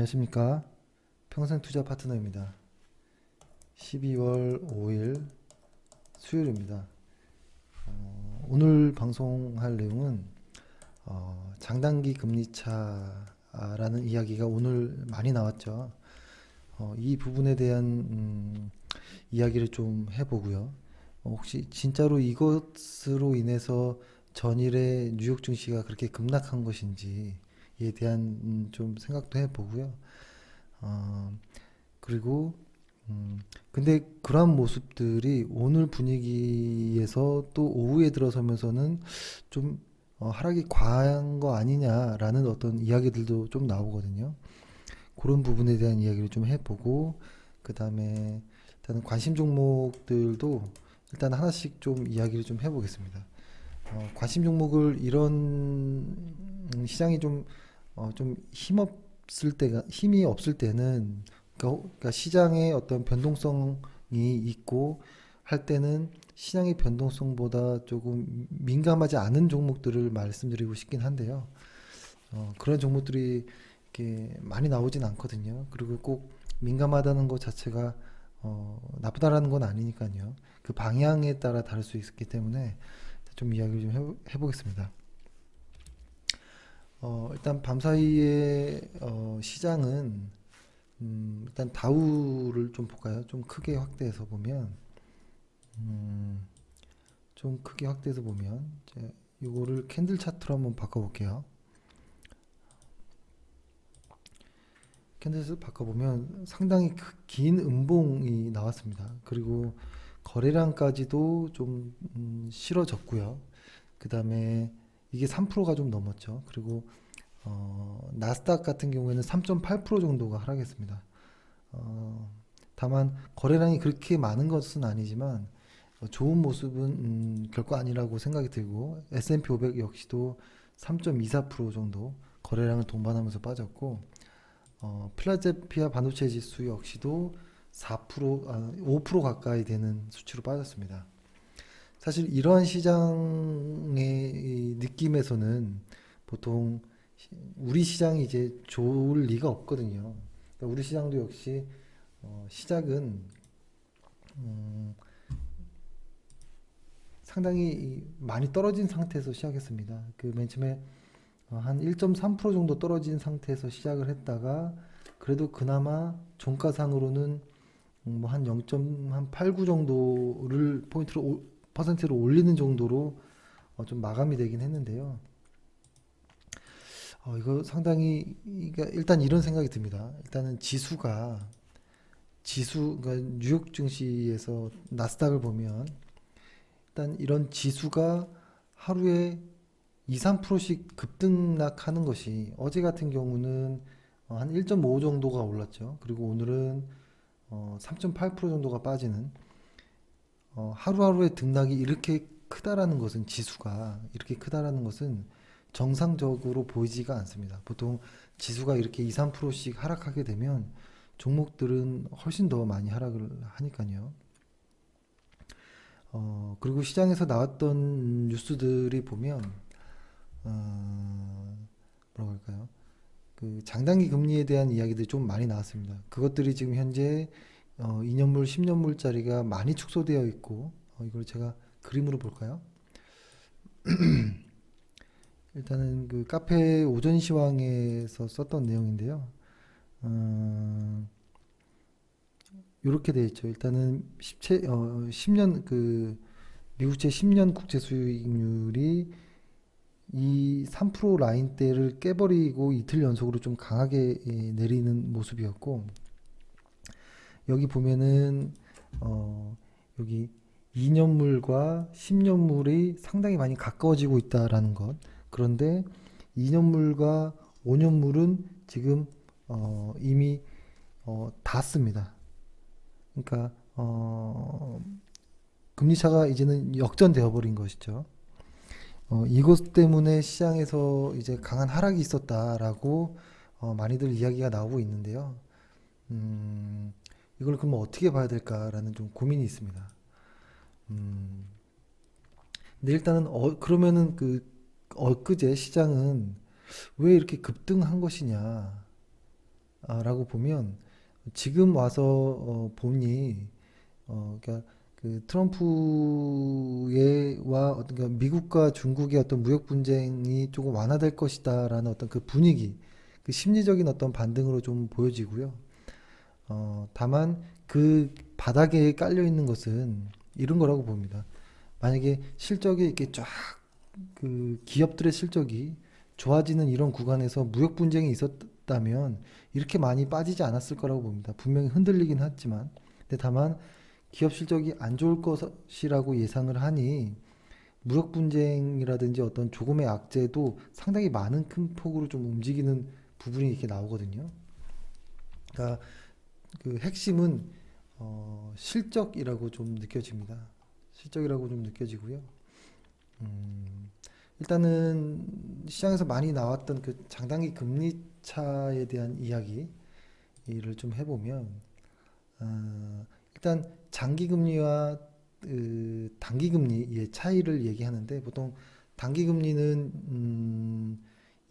안녕하십니까. 평생투자 파트너입니다. 12월 5일 수요일입니다. 오늘 방송할 내용은 장단기 금리차라는 이야기가 오늘 많이 나왔죠. 이 부분에 대한 이야기를 좀 해보고요. 혹시 진짜로 이것으로 인해서 전일의 뉴욕 증시가 그렇게 급락한 것인지에 대한 좀 생각도 해보고요. 어, 그리고 근데 그러한 모습들이 오늘 분위기에서 또 오후에 들어서면서는 좀 하락이 과한 거 아니냐라는 어떤 이야기들도 좀 나오거든요. 그런 부분에 대한 이야기를 좀 해보고 그 다음에 일단은 관심 종목들도 일단 하나씩 좀 이야기를 좀 해보겠습니다. 관심 종목을 이런 시장이 좀 힘이 없을 때는 그러니까 시장의 어떤 변동성이 있고 할 때는 시장의 변동성보다 조금 민감하지 않은 종목들을 말씀드리고 싶긴 한데요. 그런 종목들이 이렇게 많이 나오진 않거든요. 그리고 꼭 민감하다는 것 자체가 나쁘다라는 건 아니니까요. 그 방향에 따라 다를 수 있기 때문에 좀 이야기를 좀 해보겠습니다. 일단 밤사이에 시장은 일단 다우를 좀 볼까요? 좀 크게 확대해서 보면 좀 크게 확대해서 보면 이제 이거를 캔들 차트로 한번 바꿔볼게요. 캔들 차트 바꿔보면 상당히 긴 음봉이 나왔습니다. 그리고 거래량까지도 좀 실어졌고요. 그 다음에 이게 3%가 좀 넘었죠. 그리고 나스닥 같은 경우에는 3.8% 정도가 하락했습니다. 어, 다만 거래량이 그렇게 많은 것은 아니지만 좋은 모습은 결코 아니라고 생각이 들고 S&P 500 역시도 3.24% 정도 거래량을 동반하면서 빠졌고 필라델피아 반도체 지수 역시도 5% 가까이 되는 수치로 빠졌습니다. 사실 이러한 시장의 느낌에서는 보통 우리 시장이 이제 좋을 리가 없거든요. 그러니까 우리 시장도 역시 시작은 상당히 많이 떨어진 상태에서 시작했습니다. 그 맨 처음에 한 1.3% 정도 떨어진 상태에서 시작을 했다가 그래도 그나마 종가상으로는 뭐한 0.89 정도를 퍼센트로 올리는 정도로 좀 마감이 되긴 했는데요. 이거 상당히 그러니까 일단 이런 생각이 듭니다. 일단은 그러니까 뉴욕 증시에서 나스닥을 보면 일단 이런 지수가 하루에 2, 3%씩 급등락하는 것이 어제 같은 경우는 한 1.5 정도가 올랐죠. 그리고 오늘은 3.8% 정도가 빠지는 하루하루의 등락이 이렇게 크다라는 것은 지수가 이렇게 크다라는 것은 정상적으로 보이지가 않습니다. 보통 지수가 이렇게 2, 3%씩 하락하게 되면 종목들은 훨씬 더 많이 하락을 하니까요. 그리고 시장에서 나왔던 뉴스들이 보면 뭐라고 할까요? 그 장단기 금리에 대한 이야기들이 좀 많이 나왔습니다. 그것들이 지금 현재 2년물, 10년물짜리가 많이 축소되어 있고 이걸 제가 그림으로 볼까요? 일단은 그 카페 오전 시황에서 썼던 내용인데요. 이렇게 돼 있죠. 일단은 10년 그 미국채 10년 국채 수익률이 이 3% 라인대를 깨버리고 이틀 연속으로 좀 강하게 내리는 모습이었고 여기 보면은 여기 2년물과 10년물이 상당히 많이 가까워지고 있다라는 것. 그런데 2년물과 5년물은 지금 이미 닿습니다. 그러니까 금리차가 이제는 역전되어 버린 것이죠. 이것 때문에 시장에서 이제 강한 하락이 있었다라고 많이들 이야기가 나오고 있는데요. 음, 이걸 그러면 어떻게 봐야 될까라는 좀 고민이 있습니다. 음, 근데 일단은 그러면은 그 엊그제 시장은 왜 이렇게 급등한 것이냐? 라고 보면 지금 와서 보니 그러니까 그 트럼프의 그러니까 미국과 중국의 어떤 무역 분쟁이 조금 완화될 것이다라는 어떤 그 분위기, 그 심리적인 어떤 반등으로 좀 보여지고요. 다만 그 바닥에 깔려 있는 것은 이런 거라고 봅니다. 만약에 실적이 이렇게 쫙 그 기업들의 실적이 좋아지는 이런 구간에서 무역 분쟁이 있었다면 이렇게 많이 빠지지 않았을 거라고 봅니다. 분명히 흔들리긴 했지만, 근데 다만 기업 실적이 안 좋을 것이라고 예상을 하니 무역 분쟁이라든지 어떤 조금의 악재도 상당히 많은 큰 폭으로 좀 움직이는 부분이 이렇게 나오거든요. 그러니까 그 핵심은 실적이라고 좀 느껴집니다. 실적이라고 좀 느껴지고요. 음, 일단은 시장에서 많이 나왔던 그 장단기 금리 차에 대한 이야기를 좀 해보면 일단 장기 금리와 그 단기 금리의 차이를 얘기하는데 보통 단기 금리는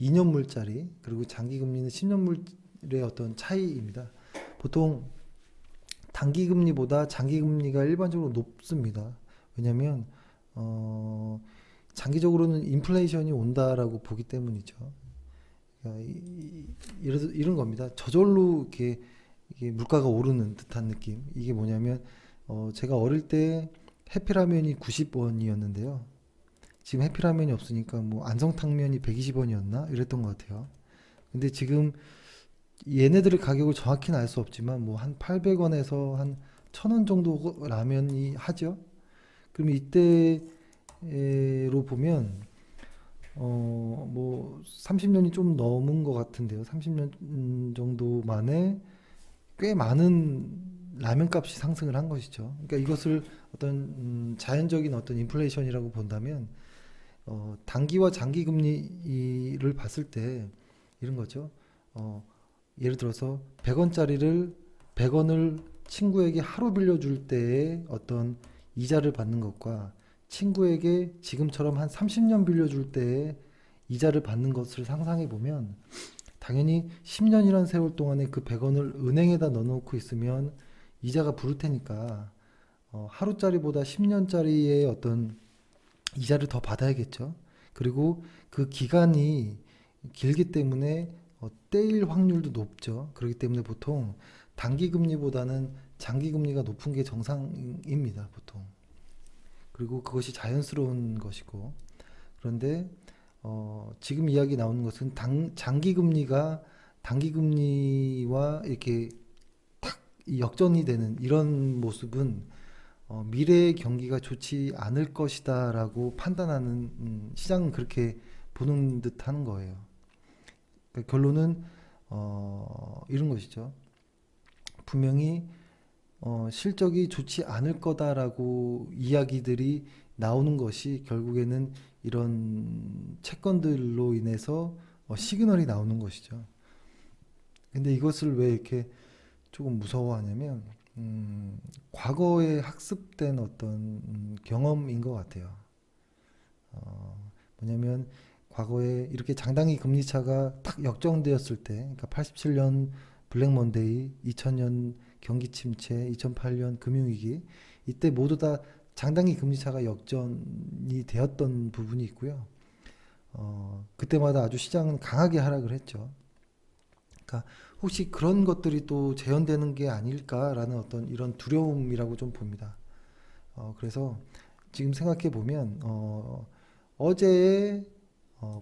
2년물짜리 그리고 장기 금리는 10년물의 어떤 차이입니다. 보통 단기 금리보다 장기 금리가 일반적으로 높습니다. 왜냐하면 어, 장기적으로는 인플레이션이 온다라고 보기 때문이죠. 그러니까 이런 겁니다. 저절로 이렇게 이게 물가가 오르는 듯한 느낌. 이게 뭐냐면 제가 어릴 때 해피라면이 90원이었는데요. 지금 해피라면이 없으니까 뭐 안성탕면이 120원이었나 이랬던 것 같아요. 근데 지금 얘네들의 가격을 정확히는 알 수 없지만 뭐 한 800원에서 한 1000원 정도 라면이 하죠. 그럼 이때로 보면 뭐 30년이 좀 넘은 것 같은데요. 30년 정도 만에 꽤 많은 라면 값이 상승을 한 것이죠. 그러니까 이것을 어떤 자연적인 어떤 인플레이션이라고 본다면 단기와 장기 금리를 봤을 때 이런 거죠. 어, 예를 들어서 100원짜리를 100원을 친구에게 하루 빌려줄 때의 어떤 이자를 받는 것과 친구에게 지금처럼 한 30년 빌려줄 때의 이자를 받는 것을 상상해 보면 당연히 10년이라는 세월 동안에 그 100원을 은행에다 넣어놓고 있으면 이자가 부를 테니까 하루짜리보다 10년짜리의 어떤 이자를 더 받아야겠죠. 그리고 그 기간이 길기 때문에 떼일 확률도 높죠. 그렇기 때문에 보통 단기 금리보다는 장기 금리가 높은 게 정상입니다, 보통. 그리고 그것이 자연스러운 것이고. 그런데 지금 이야기 나오는 것은 장기 금리가 단기 금리와 이렇게 이 역전이 되는 이런 모습은 미래의 경기가 좋지 않을 것이다라고 판단하는 시장은 그렇게 보는 듯 하는 거예요. 그러니까 결론은 이런 것이죠. 분명히 실적이 좋지 않을 거다라고 이야기들이 나오는 것이 결국에는 이런 채권들로 인해서 시그널이 나오는 것이죠. 근데 이것을 왜 이렇게 조금 무서워하냐면 과거에 학습된 어떤 경험인 것 같아요. 뭐냐면 과거에 이렇게 장단기 금리 차가 딱 역전되었을 때, 그러니까 87년 블랙 먼데이, 2000년 경기 침체, 2008년 금융위기, 이때 모두 다 장단기 금리 차가 역전이 되었던 부분이 있고요. 그때마다 아주 시장은 강하게 하락을 했죠. 그러니까 혹시 그런 것들이 또 재현되는 게 아닐까라는 어떤 이런 두려움이라고 좀 봅니다. 그래서 지금 생각해 보면 어제의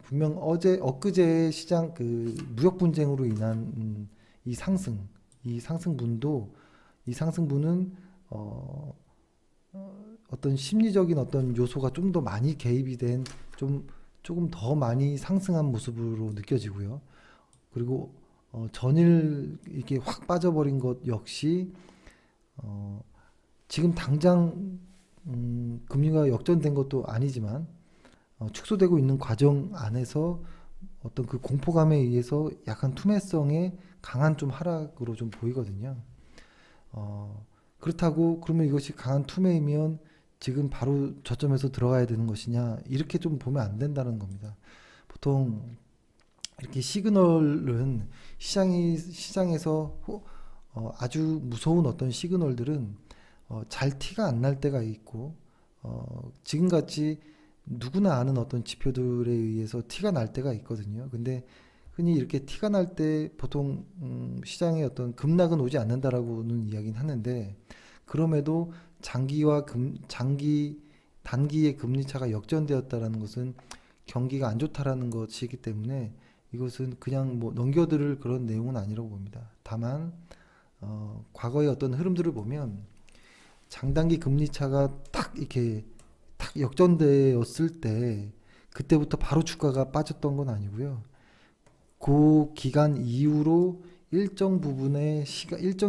분명 엊그제 시장 그 무역 분쟁으로 인한 이 상승분도 이 상승분은 어떤 심리적인 어떤 요소가 좀 더 많이 개입이 된 조금 더 많이 상승한 모습으로 느껴지고요. 그리고 전일 이렇게 확 빠져버린 것 역시 지금 당장 금리가 역전된 것도 아니지만 축소되고 있는 과정 안에서 어떤 그 공포감에 의해서 약간 투매성의 강한 좀 하락으로 좀 보이거든요. 그렇다고 그러면 이것이 강한 투매이면 지금 바로 저점에서 들어가야 되는 것이냐 이렇게 좀 보면 안 된다는 겁니다. 보통 이렇게 시그널은 시장에서 아주 무서운 어떤 시그널들은 잘 티가 안 날 때가 있고 지금같이 누구나 아는 어떤 지표들에 의해서 티가 날 때가 있거든요. 근데 흔히 이렇게 티가 날 때 보통 시장에 어떤 급락은 오지 않는다라고는 이야기는 하는데 그럼에도 단기의 금리 차가 역전되었다라는 것은 경기가 안 좋다라는 것이기 때문에 이것은 그냥 뭐 넘겨들을 그런 내용은 아니라고 봅니다. 다만 과거의 어떤 흐름들을 보면 장단기 금리 차가 딱 이렇게 딱 역전되었을 때 그때부터 바로 주가가 빠졌던 건 아니고요. 그 기간 이후로 일정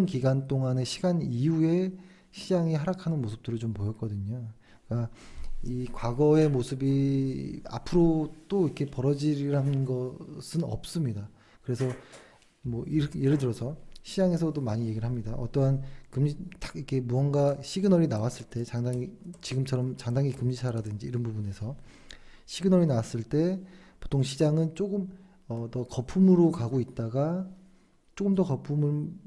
기간 동안의 시간 이후에 시장이 하락하는 모습들을 좀 보였거든요. 그러니까 이 과거의 모습이 앞으로 또 이렇게 벌어지리라는 것은 없습니다. 그래서 뭐 예를 들어서 시장에서도 많이 얘기를 합니다. 어떠한 금리 딱 이렇게 무언가 시그널이 나왔을 때 지금처럼 장단기 금리차라든지 이런 부분에서 시그널이 나왔을 때 보통 시장은 조금 더 거품으로 가고 있다가 조금 더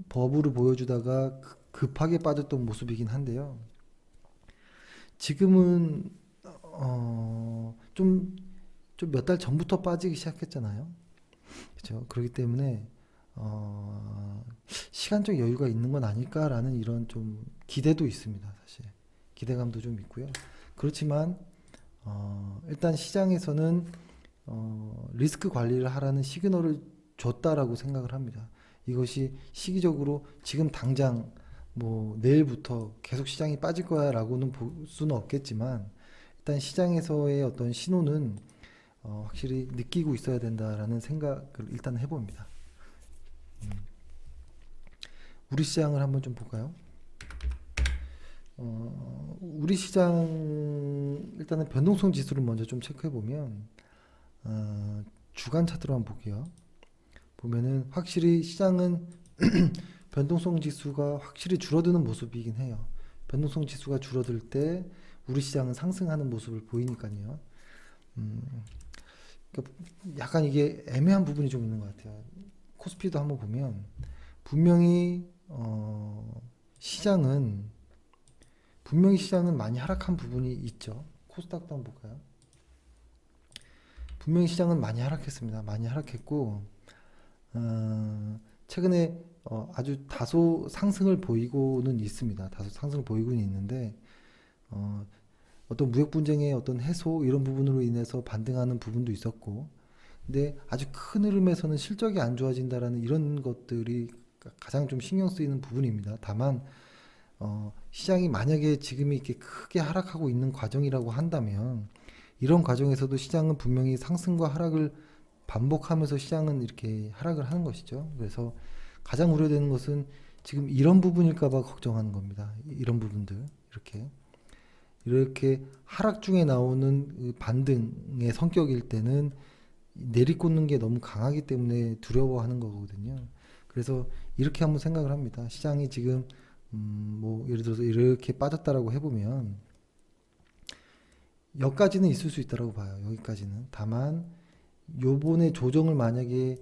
버블을 보여주다가 급하게 빠졌던 모습이긴 한데요. 지금은 좀 몇 달 전부터 빠지기 시작했잖아요. 그렇죠. 그렇기 때문에 시간적 여유가 있는 건 아닐까라는 이런 좀 기대도 있습니다. 사실 기대감도 좀 있고요. 그렇지만 일단 시장에서는 리스크 관리를 하라는 시그널을 줬다라고 생각을 합니다. 이것이 시기적으로 지금 당장 뭐 내일부터 계속 시장이 빠질 거야라고는 볼 수는 없겠지만 일단 시장에서의 어떤 신호는 확실히 느끼고 있어야 된다라는 생각을 일단 해봅니다. 우리 시장을 한번 좀 볼까요? 우리 시장 일단은 변동성 지수를 먼저 좀 체크해 보면 주간 차트로 한번 볼게요. 보면은 확실히 시장은 변동성 지수가 확실히 줄어드는 모습이긴 해요. 변동성 지수가 줄어들 때 우리 시장은 상승하는 모습을 보이니까요. 그러니까 약간 이게 애매한 부분이 좀 있는 것 같아요. 코스피도 한번 보면 분명히 시장은 많이 하락한 부분이 있죠. 코스닥도 한번 볼까요? 분명히 시장은 많이 하락했습니다. 많이 하락했고 최근에 아주 다소 상승을 보이고는 있습니다. 다소 상승을 보이고는 있는데 어떤 무역 분쟁의 어떤 해소 이런 부분으로 인해서 반등하는 부분도 있었고, 근데 아주 큰 흐름에서는 실적이 안 좋아진다라는 이런 것들이 가장 좀 신경 쓰이는 부분입니다. 다만 시장이 만약에 지금 이렇게 크게 하락하고 있는 과정이라고 한다면 이런 과정에서도 시장은 분명히 상승과 하락을 반복하면서 시장은 이렇게 하락을 하는 것이죠. 그래서 가장 우려되는 것은 지금 이런 부분일까봐 걱정하는 겁니다. 이런 부분들 이렇게 하락 중에 나오는 반등의 성격일 때는 내리꽂는 게 너무 강하기 때문에 두려워하는 거거든요. 그래서 이렇게 한번 생각을 합니다. 시장이 지금 뭐 예를 들어서 이렇게 빠졌다라고 해보면 여기까지는 있을 수 있다라고 봐요. 여기까지는. 다만 요번에 조정을 만약에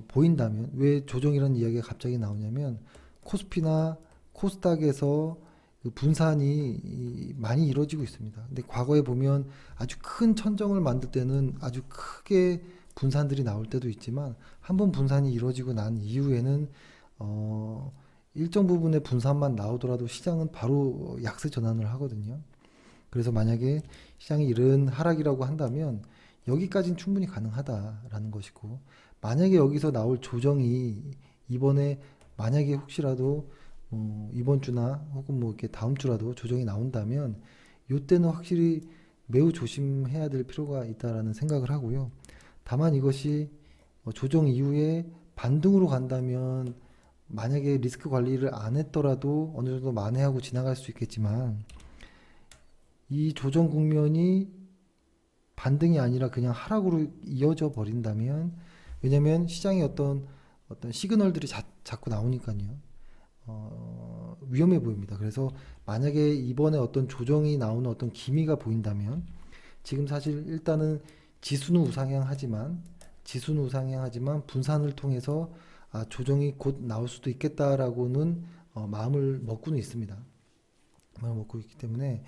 보인다면, 왜 조정이라는 이야기가 갑자기 나오냐면 코스피나 코스닥에서 그 분산이 많이 이루어지고 있습니다. 근데 과거에 보면 아주 큰 천정을 만들 때는 아주 크게 분산들이 나올 때도 있지만 한번 분산이 이루어지고 난 이후에는 일정 부분의 분산만 나오더라도 시장은 바로 약세 전환을 하거든요. 그래서 만약에 시장이 이런 하락이라고 한다면 여기까지는 충분히 가능하다라는 것이고, 만약에 여기서 나올 조정이 이번에 만약에 혹시라도 이번 주나 혹은 뭐 이렇게 다음 주라도 조정이 나온다면 이때는 확실히 매우 조심해야 될 필요가 있다라는 생각을 하고요. 다만 이것이 조정 이후에 반등으로 간다면 만약에 리스크 관리를 안 했더라도 어느 정도 만회하고 지나갈 수 있겠지만 이 조정 국면이 반등이 아니라 그냥 하락으로 이어져 버린다면, 왜냐면 시장에 어떤 시그널들이 자꾸 나오니까요. 위험해 보입니다. 그래서 만약에 이번에 어떤 조정이 나오는 어떤 기미가 보인다면, 지금 사실 일단은 지수는 우상향하지만 지수는 우상향하지만 분산을 통해서 조정이 곧 나올 수도 있겠다라고는 마음을 먹고는 있습니다. 마음을 먹고 있기 때문에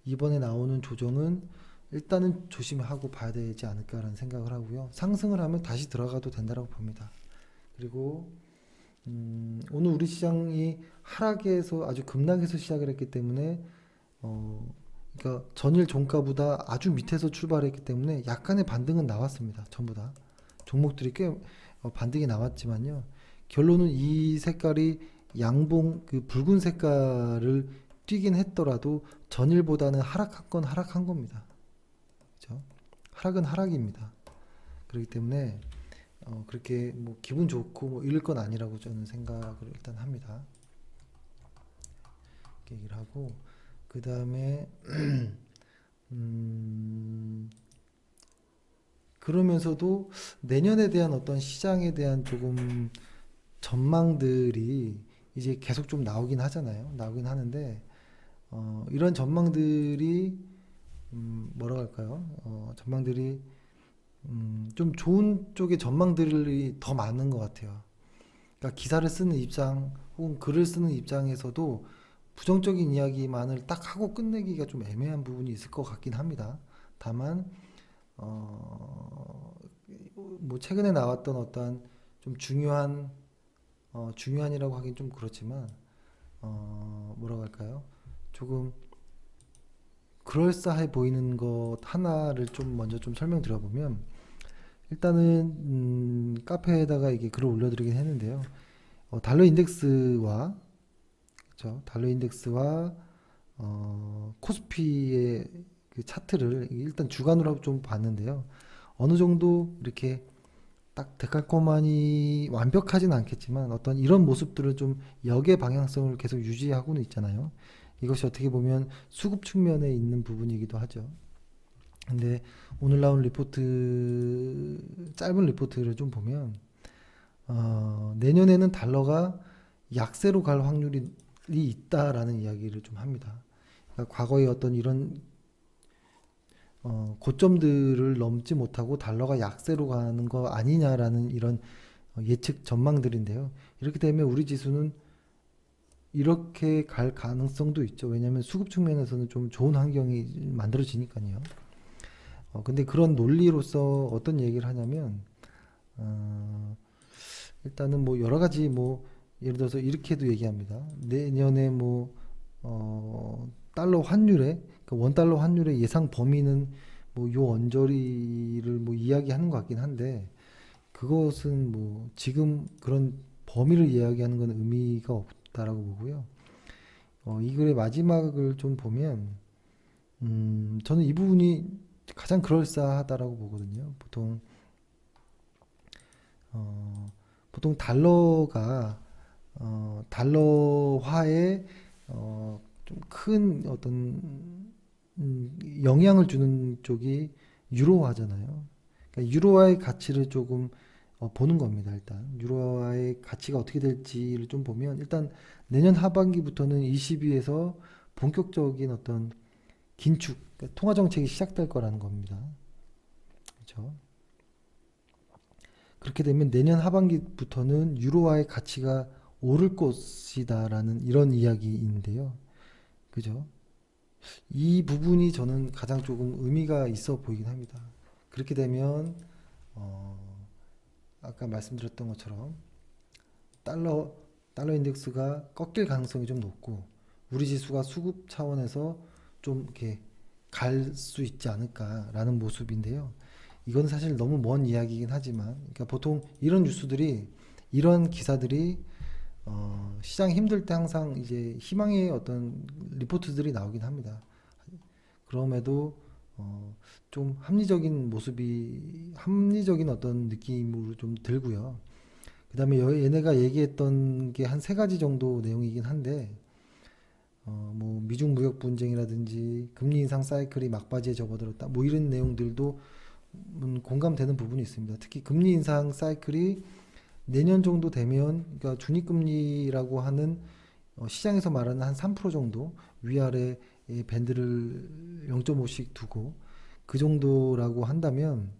이번에 나오는 조정은 일단은 조심하고 봐야 되지 않을까라는 생각을 하고요. 상승을 하면 다시 들어가도 된다고 봅니다. 그리고 오늘 우리 시장이 하락에서 아주 급락해서 시작을 했기 때문에 그러니까 전일 종가보다 아주 밑에서 출발했기 때문에 약간의 반등은 나왔습니다. 전부 다 종목들이 꽤 반등이 나왔지만요. 결론은 이 색깔이 양봉 그 붉은 색깔을 띄긴 했더라도 전일보다는 하락한 건 하락한 겁니다. 그죠? 하락은 하락입니다. 그렇기 때문에 그렇게 뭐 기분 좋고 뭐 이럴 건 아니라고 저는 생각을 일단 합니다. 이렇게 얘기를 하고 그 다음에 그러면서도 내년에 대한 어떤 시장에 대한 조금 전망들이 이제 계속 좀 나오긴 하잖아요. 나오긴 하는데 이런 전망들이 뭐라고 할까요? 전망들이 좀 좋은 쪽의 전망들이 더 많은 것 같아요. 그러니까 기사를 쓰는 입장 혹은 글을 쓰는 입장에서도 부정적인 이야기만을 딱 하고 끝내기가 좀 애매한 부분이 있을 것 같긴 합니다. 다만 뭐 최근에 나왔던 어떤 좀 중요한이라고 하긴 좀 그렇지만 뭐라고 할까요? 조금 그럴싸해 보이는 것 하나를 좀 먼저 좀 설명드려보면 일단은 카페에다가 이게 글을 올려드리긴 했는데요. 달러 인덱스와 그렇죠? 달러 인덱스와 코스피의 그 차트를 일단 주간으로 좀 봤는데요. 어느 정도 이렇게 딱 데칼코마니 완벽하진 않겠지만 어떤 이런 모습들을 좀 역의 방향성을 계속 유지하고는 있잖아요. 이것이 어떻게 보면 수급 측면에 있는 부분이기도 하죠. 근데 오늘 나온 짧은 리포트를 좀 보면 내년에는 달러가 약세로 갈 확률이 있다라는 이야기를 좀 합니다. 그러니까 과거의 어떤 이런 고점들을 넘지 못하고 달러가 약세로 가는 거 아니냐라는 이런 예측 전망들인데요. 이렇게 되면 우리 지수는 이렇게 갈 가능성도 있죠. 왜냐하면 수급 측면에서는 좀 좋은 환경이 만들어지니까요. 근데 그런 논리로서 어떤 얘기를 하냐면 일단은 뭐 여러 가지 뭐 예를 들어서 이렇게도 얘기합니다. 내년에 뭐 달러 환율에 그러니까 원달러 환율의 예상 범위는 뭐 요 언저리를 뭐 이야기하는 것 같긴 한데 그것은 뭐 지금 그런 범위를 이야기하는 건 의미가 없다라고 보고요. 이 글의 마지막을 좀 보면 저는 이 부분이 가장 그럴싸하다라고 보거든요. 보통 달러가 달러화에 좀 큰 어떤 영향을 주는 쪽이 유로화잖아요. 그러니까 유로화의 가치를 조금 보는 겁니다. 일단 유로화의 가치가 어떻게 될지를 좀 보면 일단 내년 하반기부터는 ECB에서 본격적인 어떤 긴축, 그러니까 통화 정책이 시작될 거라는 겁니다. 그렇죠? 그렇게 되면 내년 하반기부터는 유로화의 가치가 오를 것이다라는 이런 이야기인데요. 그죠? 이 부분이 저는 가장 조금 의미가 있어 보이긴 합니다. 그렇게 되면 아까 말씀드렸던 것처럼 달러 인덱스가 꺾일 가능성이 좀 높고 우리 지수가 수급 차원에서 좀 이렇게 갈 수 있지 않을까라는 모습인데요. 이건 사실 너무 먼 이야기이긴 하지만 그러니까 보통 이런 기사들이 시장 힘들 때 항상 이제 희망의 어떤 리포트들이 나오긴 합니다. 그럼에도 좀 합리적인 어떤 느낌으로 좀 들고요. 그 다음에 얘네가 얘기했던 게 한 세 가지 정도 내용이긴 한데 뭐 미중 무역 분쟁이라든지 금리 인상 사이클이 막바지에 접어들었다 뭐 이런 내용들도 공감되는 부분이 있습니다. 특히 금리 인상 사이클이 내년 정도 되면 그러니까 중립금리라고 하는 시장에서 말하는 한 3% 정도 위아래 밴드를 0.5씩 두고 그 정도라고 한다면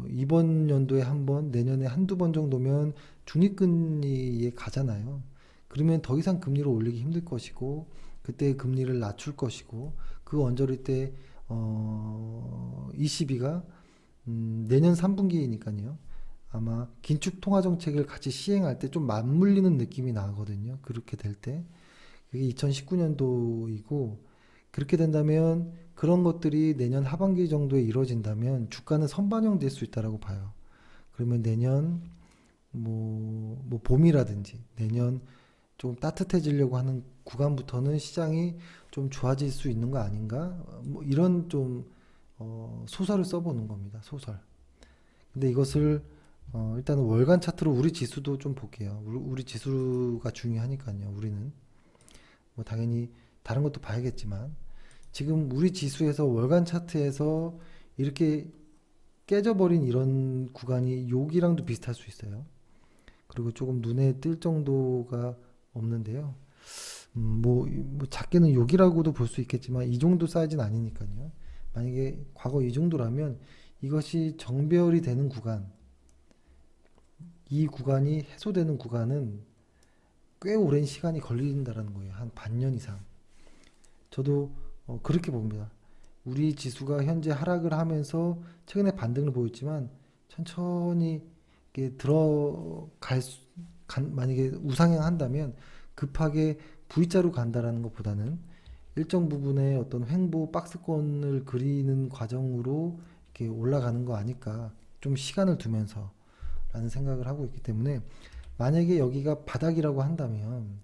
이번 연도에 한 번, 내년에 한두 번 정도면 중립금리에 가잖아요. 그러면 더 이상 금리를 올리기 힘들 것이고, 그때 금리를 낮출 것이고, 그 언저리 때, ECB가, 내년 3분기니까요. 아마 긴축 통화 정책을 같이 시행할 때 좀 맞물리는 느낌이 나거든요. 그렇게 될 때. 그게 2019년도이고, 그렇게 된다면 그런 것들이 내년 하반기 정도에 이루어진다면 주가는 선반영될 수 있다라고 봐요. 그러면 내년 뭐 봄이라든지 내년 좀 따뜻해지려고 하는 구간부터는 시장이 좀 좋아질 수 있는 거 아닌가? 뭐 이런 좀 소설을 써보는 겁니다. 소설. 근데 이것을 일단은 월간 차트로 우리 지수도 좀 볼게요. 우리 지수가 중요하니까요. 우리는 뭐 당연히 다른 것도 봐야겠지만 지금 우리 지수에서 월간 차트에서 이렇게 깨져버린 이런 구간이 여기랑도 비슷할 수 있어요. 그리고 조금 눈에 띌 정도가 없는데요. 뭐 작게는 여기라고도 볼 수 있겠지만 이 정도 사이즈는 아니니까요. 만약에 과거 이 정도라면 이것이 정배열이 되는 구간, 이 구간이 해소되는 구간은 꽤 오랜 시간이 걸린다라는 거예요. 한 반년 이상. 저도 그렇게 봅니다. 우리 지수가 현재 하락을 하면서 최근에 반등을 보였지만 천천히 이렇게 만약에 우상향 한다면 급하게 V자로 간다라는 것보다는 일정 부분의 어떤 횡보 박스권을 그리는 과정으로 이렇게 올라가는 거 아닐까. 좀 시간을 두면서 라는 생각을 하고 있기 때문에 만약에 여기가 바닥이라고 한다면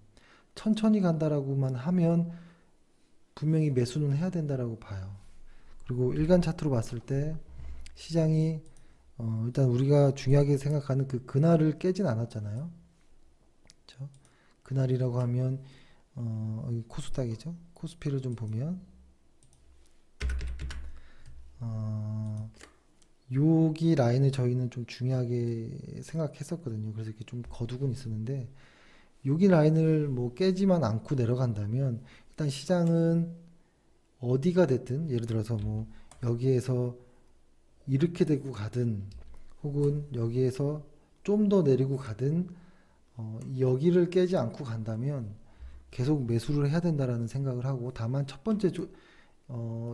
천천히 간다라고만 하면 분명히 매수는 해야 된다라고 봐요. 그리고 일간 차트로 봤을 때 시장이 일단 우리가 중요하게 생각하는 그 그날을 깨진 않았잖아요. 그렇죠? 그날이라고 하면 여기 코스닥이죠. 코스피를 좀 보면 여기 라인을 저희는 좀 중요하게 생각했었거든요. 그래서 이렇게 좀 거두곤 있었는데 여기 라인을 뭐 깨지만 않고 내려간다면 일단 시장은 어디가 됐든 예를 들어서 뭐 여기에서 이렇게 되고 가든 혹은 여기에서 좀 더 내리고 가든 여기를 깨지 않고 간다면 계속 매수를 해야 된다라는 생각을 하고 다만 첫 번째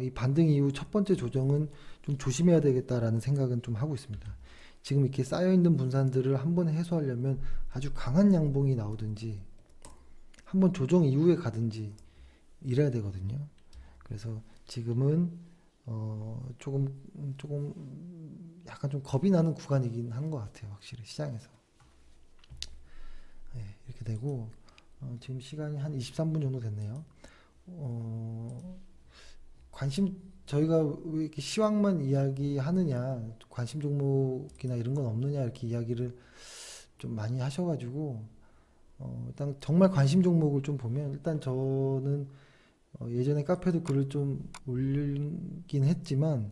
이 반등 이후 첫 번째 조정은 좀 조심해야 되겠다라는 생각은 좀 하고 있습니다. 지금 이렇게 쌓여있는 분산들을 한번 해소하려면 아주 강한 양봉이 나오든지 한번 조정 이후에 가든지 이래야 되거든요. 그래서 지금은 조금 약간 좀 겁이 나는 구간이긴 한 것 같아요. 확실히 시장에서. 네, 이렇게 되고 지금 시간이 한 23분 정도 됐네요. 관심 저희가 왜 이렇게 시황만 이야기하느냐 관심 종목이나 이런 건 없느냐 이렇게 이야기를 좀 많이 하셔가지고 일단 정말 관심 종목을 좀 보면 일단 저는 예전에 카페도 글을 좀 올리긴 했지만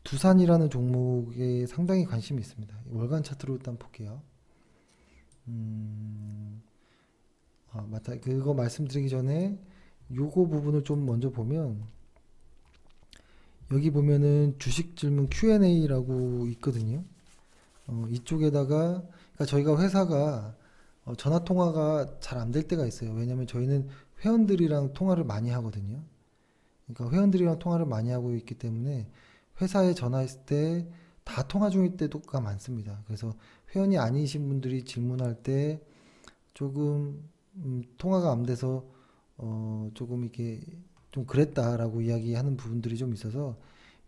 두산이라는 종목에 상당히 관심이 있습니다. 월간 차트로 일단 볼게요. 맞다. 그거 말씀드리기 전에 요거 부분을 좀 먼저 보면 여기 보면은 주식 질문 Q&A라고 있거든요. 이쪽에다가 그러니까 저희가 회사가 전화 통화가 잘 안 될 때가 있어요. 왜냐면 저희는 회원들이랑 통화를 많이 하거든요. 그러니까 회원들이랑 통화를 많이 하고 있기 때문에 회사에 전화했을 때 다 통화 중일 때가 많습니다. 그래서 회원이 아니신 분들이 질문할 때 조금 통화가 안 돼서 조금 이렇게 좀 그랬다라고 이야기하는 부분들이 좀 있어서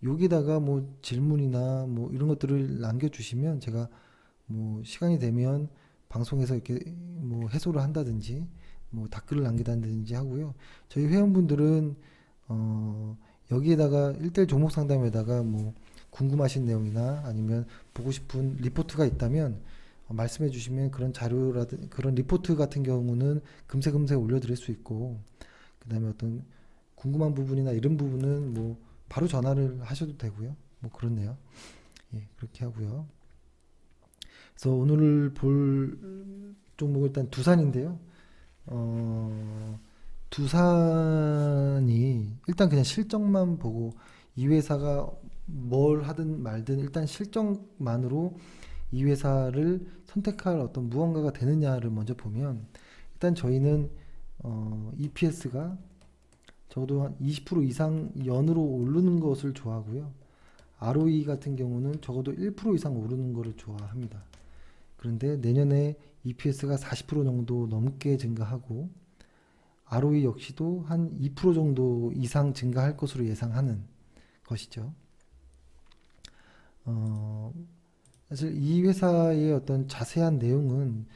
여기다가 뭐 질문이나 뭐 이런 것들을 남겨주시면 제가 뭐 시간이 되면 방송에서 이렇게 뭐 해소를 한다든지 뭐 댓글을 남기다든지 하고요. 저희 회원분들은 여기에다가 1대1 종목 상담에다가 뭐 궁금하신 내용이나 아니면 보고 싶은 리포트가 있다면 말씀해 주시면 그런 자료라든 그런 리포트 같은 경우는 금세 올려드릴 수 있고 그 다음에 어떤 궁금한 부분이나 이런 부분은 뭐 바로 전화를 하셔도 되고요. 뭐 그렇네요. 예, 그렇게 하고요. 그래서 오늘 볼 종목은 일단 두산인데요. 두산이 일단 그냥 실적만 보고 이 회사가 뭘 하든 말든 일단 실적만으로 이 회사를 선택할 어떤 무언가가 되느냐를 먼저 보면, 일단 저희는 EPS가 적어도 한 20% 이상 연으로 오르는 것을 좋아하고요. ROE 같은 경우는 적어도 1% 이상 오르는 것을 좋아합니다. 그런데 내년에 EPS가 40% 정도 넘게 증가하고 ROE 역시도 한 2% 정도 이상 증가할 것으로 예상하는 것이죠. 어, 사실 이 회사의 어떤 자세한 내용은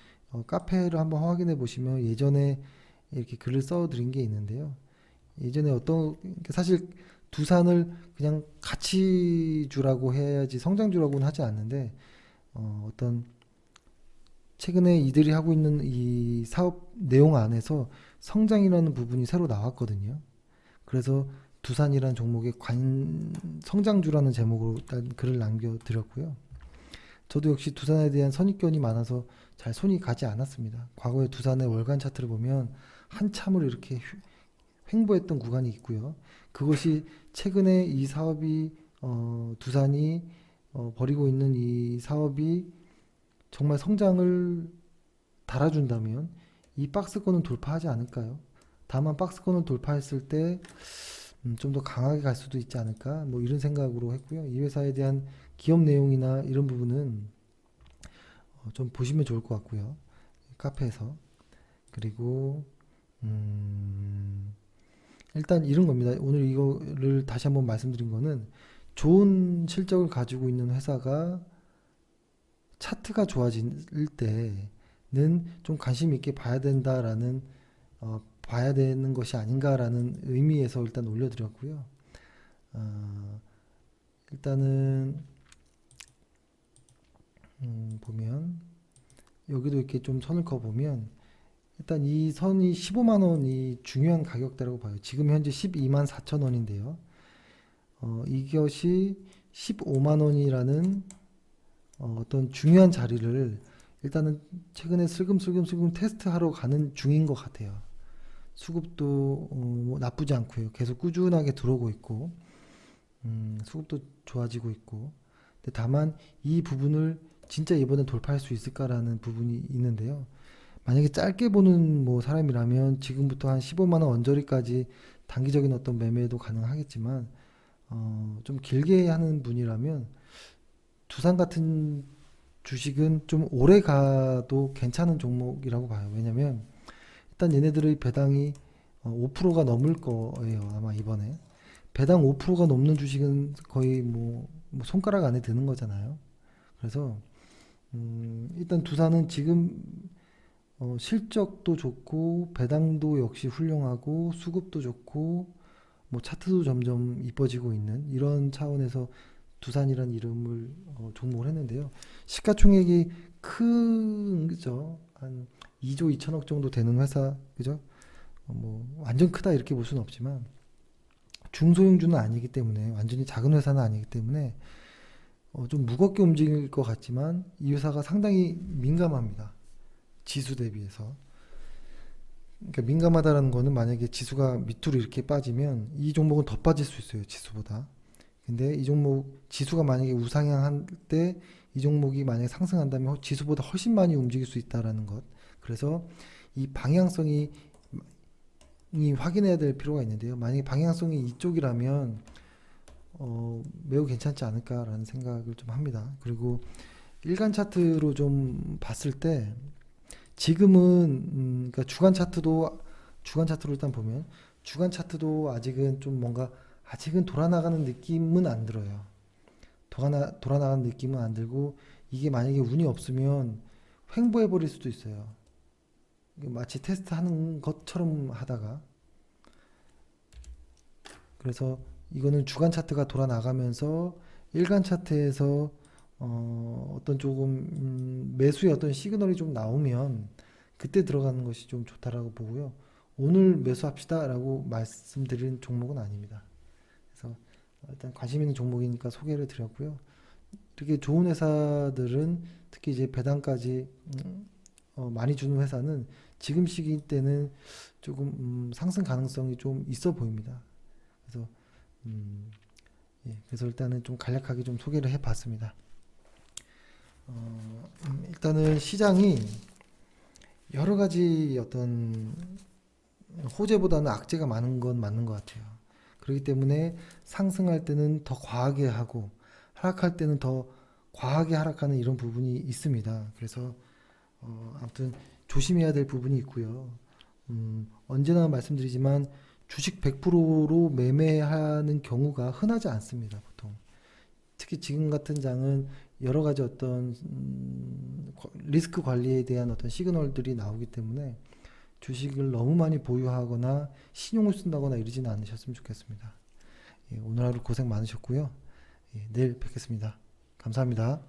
카페를 한번 확인해 보시면 예전에 이렇게 글을 써 드린 게 있는데요. 예전에 사실 두산을 그냥 가치주라고 해야지 성장주라고는 하지 않는데, 어떤 최근에 이들이 하고 있는 이 사업 내용 안에서 성장이라는 부분이 새로 나왔거든요. 그래서 두산이라는 종목의 성장주라는 제목으로 일단 글을 남겨드렸고요. 저도 역시 두산에 대한 선입견이 많아서 잘 손이 가지 않았습니다. 과거에 두산의 월간 차트를 보면 한참을 이렇게 횡보했던 구간이 있고요. 그것이 최근에 이 사업이 두산이 벌이고 있는 이 사업이 정말 성장을 달아준다면 이 박스권은 돌파하지 않을까요? 다만 박스권을 돌파했을 때 좀 더 강하게 갈 수도 있지 않을까, 뭐 이런 생각으로 했고요. 이 회사에 대한 기업 내용이나 이런 부분은 좀 보시면 좋을 것 같고요. 카페에서. 그리고 일단 이런 겁니다. 오늘 이거를 다시 한번 말씀드린 거는, 좋은 실적을 가지고 있는 회사가 차트가 좋아질 때는 좀 관심 있게 봐야 된다라는, 봐야 되는 것이 아닌가라는 의미에서 일단 올려드렸고요. 일단은 보면 여기도 이렇게 좀 선을 그어 보면, 일단 이 선이 15만 원이 중요한 가격대라고 봐요. 지금 현재 12만 4천 원인데요. 이것이 15만 원이라는 어떤 중요한 자리를 일단은 최근에 슬금슬금 테스트하러 가는 중인 것 같아요. 수급도 뭐 나쁘지 않고요. 계속 꾸준하게 들어오고 있고, 수급도 좋아지고 있고. 근데 다만 이 부분을 진짜 이번에 돌파할 수 있을까라는 부분이 있는데요. 만약에 짧게 보는 뭐 사람이라면 지금부터 한 15만 원 언저리까지 단기적인 어떤 매매도 가능하겠지만, 좀 길게 하는 분이라면 두산 같은 주식은 좀 오래 가도 괜찮은 종목이라고 봐요. 왜냐면 일단 얘네들의 배당이 5%가 넘을 거예요. 아마 이번에. 배당 5%가 넘는 주식은 거의 뭐 손가락 안에 드는 거잖아요. 그래서 일단 두산은 지금 실적도 좋고 배당도 역시 훌륭하고 수급도 좋고 뭐 차트도 점점 이뻐지고 있는 이런 차원에서 두산이라는 이름을 종목을 했는데요. 시가총액이 그죠? 한 2조 2천억 정도 되는 회사, 그죠? 뭐 완전 크다 이렇게 볼 수는 없지만 중소형주는 아니기 때문에, 완전히 작은 회사는 아니기 때문에 좀 무겁게 움직일 것 같지만 이 회사가 상당히 민감합니다. 지수 대비해서. 그러니까 민감하다라는 거는, 만약에 지수가 밑으로 이렇게 빠지면 이 종목은 더 빠질 수 있어요, 지수보다. 근데 이 종목 지수가 만약에 우상향할 때 이 종목이 만약에 상승한다면 지수보다 훨씬 많이 움직일 수 있다라는 것. 그래서 이 방향성이 확인해야 될 필요가 있는데요. 만약에 방향성이 이쪽이라면 매우 괜찮지 않을까라는 생각을 좀 합니다. 그리고 일간 차트로 좀 봤을 때 지금은 그러니까 주간 차트로 일단 보면 주간 차트도 아직은 좀 뭔가 아직은 돌아나가는 느낌은 안 들어요. 돌아나가는 느낌은 안 들고, 이게 만약에 운이 없으면 횡보해 버릴 수도 있어요. 마치 테스트 하는 것처럼 하다가. 그래서 이거는 주간 차트가 돌아나가면서 일간 차트에서 어떤 조금 매수의 어떤 시그널이 좀 나오면 그때 들어가는 것이 좀 좋다라고 보고요. 오늘 매수합시다라고 말씀드린 종목은 아닙니다. 그래서 일단 관심 있는 종목이니까 소개를 드렸고요. 이렇게 좋은 회사들은, 특히 이제 배당까지 많이 주는 회사는 지금 시기 때는 조금 상승 가능성이 좀 있어 보입니다. 그래서 예, 그래서 일단은 좀 간략하게 좀 소개를 해봤습니다. 일단은 시장이 여러 가지 어떤 호재보다는 악재가 많은 건 맞는 것 같아요. 그렇기 때문에 상승할 때는 더 과하게 하고 하락할 때는 더 과하게 하락하는 이런 부분이 있습니다. 그래서 아무튼 조심해야 될 부분이 있고요. 언제나 말씀드리지만 주식 100%로 매매하는 경우가 흔하지 않습니다. 보통. 특히 지금 같은 장은 여러 가지 어떤 리스크 관리에 대한 어떤 시그널들이 나오기 때문에 주식을 너무 많이 보유하거나 신용을 쓴다거나 이러지는 않으셨으면 좋겠습니다. 예, 오늘 하루 고생 많으셨고요. 예, 내일 뵙겠습니다. 감사합니다.